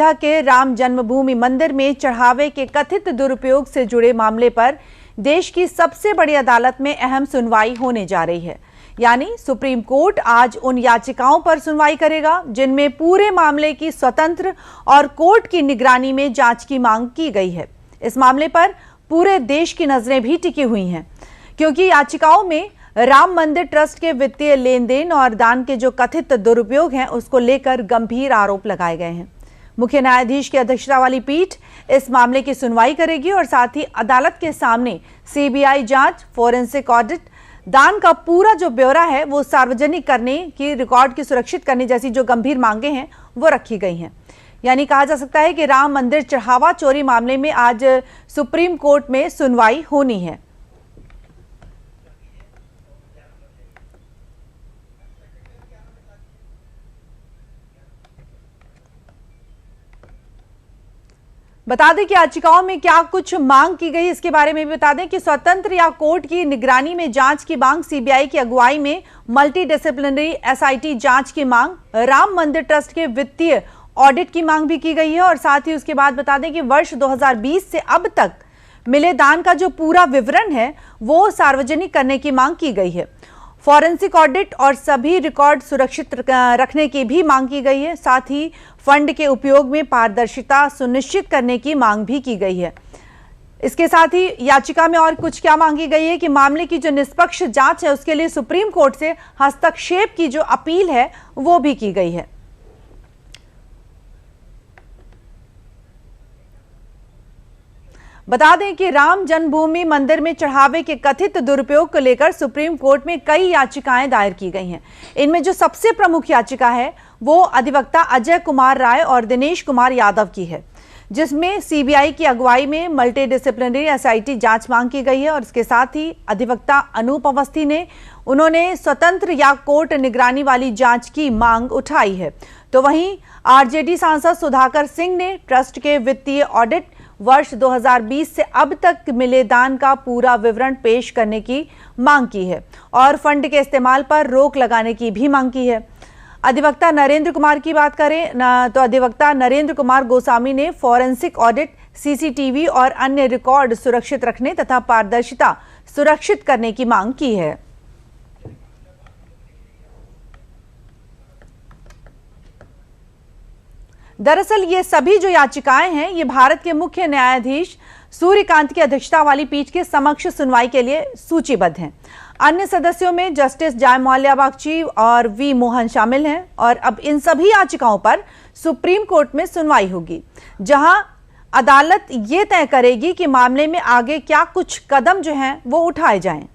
अयोध्या के राम जन्मभूमि मंदिर में चढ़ावे के कथित दुरुपयोग से जुड़े मामले पर देश की सबसे बड़ी अदालत में अहम सुनवाई होने जा रही है। यानी सुप्रीम कोर्ट आज उन याचिकाओं पर सुनवाई करेगा जिनमें पूरे मामले की स्वतंत्र और कोर्ट की निगरानी में जांच की मांग की गई है। इस मामले पर पूरे देश की नजरें भी टिकी हुई हैं, क्योंकि याचिकाओं में राम मंदिर ट्रस्ट के वित्तीय लेन देन और दान के जो कथित दुरुपयोग हैं उसको लेकर गंभीर आरोप लगाए गए हैं। मुख्य न्यायाधीश की अध्यक्षता वाली पीठ इस मामले की सुनवाई करेगी और साथ ही अदालत के सामने सीबीआई जांच, फोरेंसिक ऑडिट, दान का पूरा जो ब्यौरा है वो सार्वजनिक करने की, रिकॉर्ड की सुरक्षित करने जैसी जो गंभीर मांगे हैं वो रखी गई हैं। यानी कहा जा सकता है कि राम मंदिर चढ़ावा चोरी मामले में आज सुप्रीम कोर्ट में सुनवाई होनी है। बता दें कि याचिकाओं में क्या कुछ मांग की गई, इसके बारे में भी बता दें कि स्वतंत्र या कोर्ट की निगरानी में जांच की मांग, सीबीआई की अगुवाई में मल्टी डिसिप्लिनरी एसआईटी जांच की मांग, राम मंदिर ट्रस्ट के वित्तीय ऑडिट की मांग भी की गई है और साथ ही उसके बाद बता दें कि वर्ष 2020 से अब तक मिले दान का जो पूरा विवरण है वो सार्वजनिक करने की मांग की गई है। फॉरेंसिक ऑडिट और सभी रिकॉर्ड सुरक्षित रखने की भी मांग की गई है। साथ ही फंड के उपयोग में पारदर्शिता सुनिश्चित करने की मांग भी की गई है। इसके साथ ही याचिका में और कुछ क्या मांगी गई है कि मामले की जो निष्पक्ष जांच है उसके लिए सुप्रीम कोर्ट से हस्तक्षेप की जो अपील है वो भी की गई है। बता दें कि राम जन्मभूमि मंदिर में चढ़ावे के कथित दुरुपयोग को लेकर सुप्रीम कोर्ट में कई याचिकाएं दायर की गई हैं। इनमें जो सबसे प्रमुख याचिका है वो अधिवक्ता अजय कुमार राय और दिनेश कुमार यादव की है, जिसमें सीबीआई की अगुवाई में मल्टी डिसिप्लिनरी एसआईटी जांच मांग की गई है और इसके साथ ही अधिवक्ता अनूप अवस्थी ने उन्होंने स्वतंत्र या कोर्ट निगरानी वाली जांच की मांग उठाई है। तो वहीं आरजेडी सांसद सुधाकर सिंह ने ट्रस्ट के वित्तीय ऑडिट, वर्ष 2020 से अब तक मिले दान का पूरा विवरण पेश करने की मांग की है और फंड के इस्तेमाल पर रोक लगाने की भी मांग की है। अधिवक्ता नरेंद्र कुमार की बात करें तो अधिवक्ता नरेंद्र कुमार गोस्वामी ने फॉरेंसिक ऑडिट, सीसीटीवी और अन्य रिकॉर्ड सुरक्षित रखने तथा पारदर्शिता सुरक्षित करने की मांग की है। दरअसल ये सभी जो याचिकाएं हैं ये भारत के मुख्य न्यायाधीश सूर्यकांत की अध्यक्षता वाली पीठ के समक्ष सुनवाई के लिए सूचीबद्ध हैं। अन्य सदस्यों में जस्टिस जयमाल्या बागची और वी मोहन शामिल हैं और अब इन सभी याचिकाओं पर सुप्रीम कोर्ट में सुनवाई होगी, जहां अदालत ये तय करेगी कि मामले में आगे क्या कुछ कदम जो हैं वो उठाए जाएं।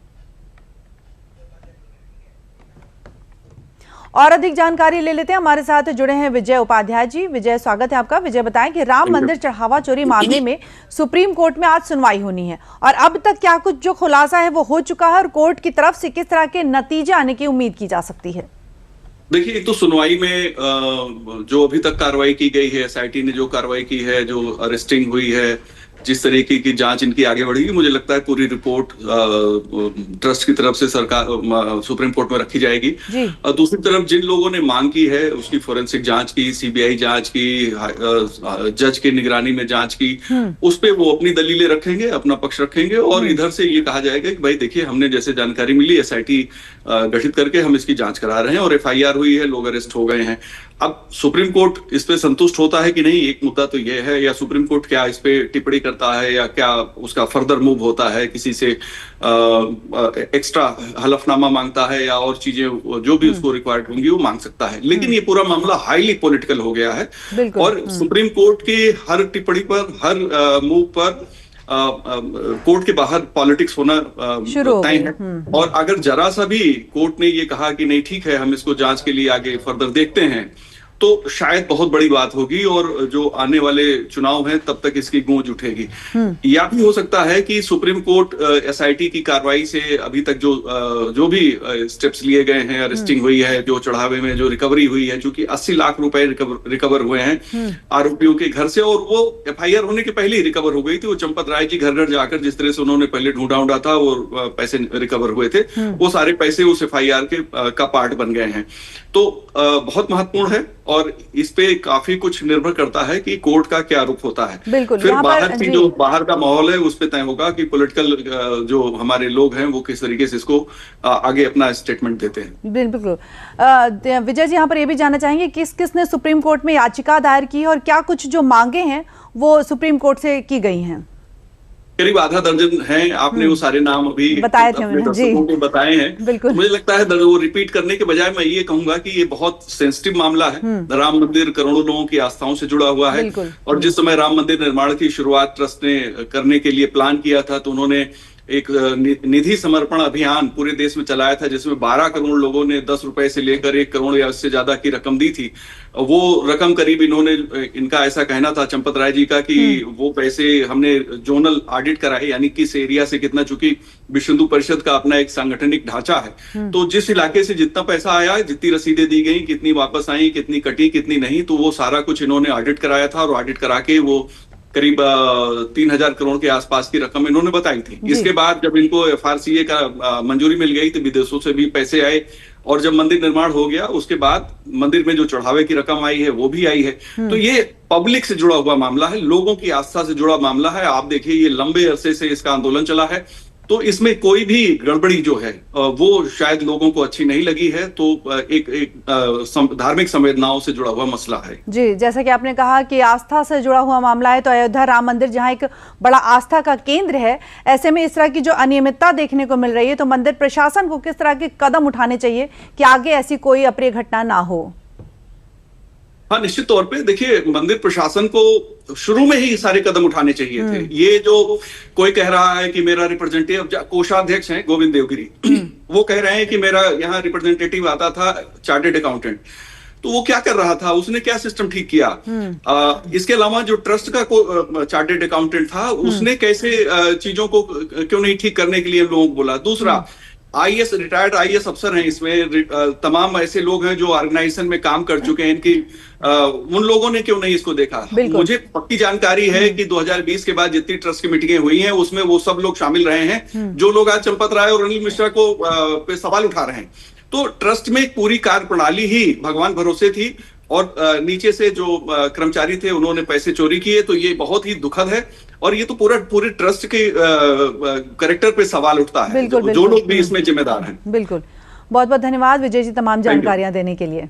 और अधिक जानकारी ले लेते हैं, हमारे साथ जुड़े हैं विजय उपाध्याय जी। विजय, स्वागत है आपका। विजय, बताएं कि राम मंदिर चढ़ावा चोरी मामले में सुप्रीम कोर्ट में आज सुनवाई होनी है और अब तक क्या कुछ जो खुलासा है वो हो चुका है और कोर्ट की तरफ से किस तरह के नतीजे आने की उम्मीद की जा सकती है? देखिए, एक तो सुनवाई में जो अभी तक कार्रवाई की गई है, एसआईटी ने जो कार्रवाई की है, जो अरेस्टिंग हुई है, जिस तरीके की जांच इनकी आगे बढ़ेगी, मुझे लगता है पूरी रिपोर्ट ट्रस्ट की तरफ से सरकार सुप्रीम कोर्ट में रखी जाएगी। दूसरी तरफ जिन लोगों ने मांग की है उसकी फोरेंसिक जांच की, सीबीआई जांच की, जज की निगरानी में जांच की, उस पे वो अपनी दलीलें रखेंगे, अपना पक्ष रखेंगे और इधर से ये कहा जाएगा कि भाई देखिए, हमने जैसे जानकारी मिली, एसआईटी गठित करके हम इसकी जांच करा रहे हैं और एफआईआर हुई है, लोग अरेस्ट हो गए हैं। अब सुप्रीम कोर्ट इस पे संतुष्ट होता है कि नहीं, एक मुद्दा तो ये है, या सुप्रीम कोर्ट क्या इस पे टिप्पणी करता है या क्या उसका फर्दर मूव होता है, किसी से एक्स्ट्रा हलफनामा मांगता है या और चीजें जो भी उसको रिक्वायर्ड होंगी वो मांग सकता है। लेकिन ये पूरा मामला हाईली पॉलिटिकल हो गया है और सुप्रीम कोर्ट की हर टिप्पणी पर, हर मूव पर कोर्ट के बाहर पॉलिटिक्स होना तय है। और अगर जरा सा भी कोर्ट ने ये कहा कि नहीं ठीक है, हम इसको जांच के लिए आगे फर्दर देखते हैं, तो शायद बहुत बड़ी बात होगी और जो आने वाले चुनाव हैं तब तक इसकी गूंज उठेगी। या भी हो सकता है कि सुप्रीम कोर्ट एसआईटी की कार्रवाई से अभी तक जो भी स्टेप्स लिए गए हैं, अरेस्टिंग हुई है, जो चढ़ावे में जो रिकवरी हुई है, चूंकि 80 लाख रुपए रिकवर हुए हैं आरोपियों के घर से और वो एफआईआर होने के पहले ही रिकवर हो गई थी। वो चंपत राय जी घर घर जाकर जिस तरह से उन्होंने पहले ढूंढा था और पैसे रिकवर हुए थे, वो सारे पैसे उस एफआईआर का पार्ट बन गए हैं। तो बहुत महत्वपूर्ण है और इस पे काफी कुछ निर्भर करता है कि कोर्ट का क्या रुख होता है। बिल्कुल, फिर बाहर का माहौल है उस पे तय होगा कि पॉलिटिकल जो हमारे लोग हैं वो किस तरीके से इसको आगे अपना स्टेटमेंट देते हैं। बिल्कुल। विजय जी, यहाँ पर ये भी जानना चाहेंगे किसने सुप्रीम कोर्ट में याचिका दायर की है और क्या कुछ जो मांगे हैं वो सुप्रीम कोर्ट से की गई हैं? करीब आधा दर्जन हैं। आपने वो सारे नाम अभी बताए थे अपने दर्शकों को बताए हैं। तो मुझे लगता है वो रिपीट करने के बजाय मैं ये कहूंगा कि ये बहुत सेंसिटिव मामला है। राम मंदिर करोड़ों लोगों की आस्थाओं से जुड़ा हुआ है और जिस समय राम मंदिर निर्माण की शुरुआत ट्रस्ट ने करने के लिए प्लान किया था तो उन्होंने एक निधि समर्पण अभियान पूरे देश में चलाया था जिसमें 12 करोड़ लोगों ने 10 रुपए से लेकर 1 करोड़ या उससे ज्यादा की रकम दी थी। वो रकम करीब इनका ऐसा कहना था चंपत राय जी का कि वो पैसे हमने जोनल ऑडिट कराए, यानी किस एरिया से कितना, चूंकि विश्व हिंदू परिषद का अपना एक सांगठनिक ढांचा है तो जिस इलाके से जितना पैसा आया, जितनी रसीदें दी गई, कितनी वापस आई, कितनी कटी, कितनी नहीं, तो वो सारा कुछ इन्होंने ऑडिट कराया था और ऑडिट करा के वो करीब 3000 करोड़ के आसपास की रकम इन्होंने बताई थी। इसके बाद जब इनको FRCA का मंजूरी मिल गई तो विदेशों से भी पैसे आए और जब मंदिर निर्माण हो गया उसके बाद मंदिर में जो चढ़ावे की रकम आई है वो भी आई है। तो ये पब्लिक से जुड़ा हुआ मामला है, लोगों की आस्था से जुड़ा मामला है। आप देखिए ये लंबे अरसे से इसका आंदोलन चला है तो इसमें कोई भी गड़बड़ी जो है वो शायद लोगों को अच्छी नहीं लगी है। तो एक धार्मिक संवेदनाओं से जुड़ा हुआ मसला है। जी, जैसा कि आपने कहा कि आस्था से जुड़ा हुआ मामला है तो अयोध्या राम मंदिर जहां एक बड़ा आस्था का केंद्र है, ऐसे में इस तरह की जो अनियमितता देखने को मिल रही है तो मंदिर प्रशासन को किस तरह के कदम उठाने चाहिए कि आगे ऐसी कोई अप्रिय घटना ना हो? हाँ, निश्चित तौर पे देखिए मंदिर प्रशासन को शुरू में ही सारे कदम उठाने चाहिए थे। ये जो कोई कह रहा है कि मेरा रिप्रेजेंटेटिव, कोषाध्यक्ष हैं गोविंद देवगिरी, वो कह रहे हैं कि मेरा यहाँ रिप्रेजेंटेटिव आता था चार्टर्ड अकाउंटेंट, तो वो क्या कर रहा था, उसने क्या सिस्टम ठीक किया? इसके अलावा जो ट्रस्ट का चार्टर्ड अकाउंटेंट था उसने कैसे चीजों को क्यों नहीं ठीक करने के लिए लोगों को बोला? दूसरा, IAS रिटायर्ड IAS अफसर हैं इसमें, तमाम ऐसे लोग हैं जो ऑर्गेनाइजेशन में काम कर चुके हैं, इनकी उन लोगों ने क्यों नहीं इसको देखा? मुझे पक्की जानकारी है कि 2020 के बाद जितनी ट्रस्ट की मीटिंगें हुई हैं उसमें वो सब लोग शामिल रहे हैं जो लोग आज चंपत राय और अनिल मिश्रा को पे सवाल उठा रहे हैं। तो ट्रस्ट में एक पूरी कार्य प्रणाली ही भगवान भरोसे थी और नीचे से जो कर्मचारी थे उन्होंने पैसे चोरी किए, तो ये बहुत ही दुखद है और ये तो पूरे ट्रस्ट के कैरेक्टर पे सवाल उठता है। जो लोग भी इसमें जिम्मेदार हैं। बिल्कुल, बहुत बहुत धन्यवाद विजय जी तमाम जानकारियां देने के लिए।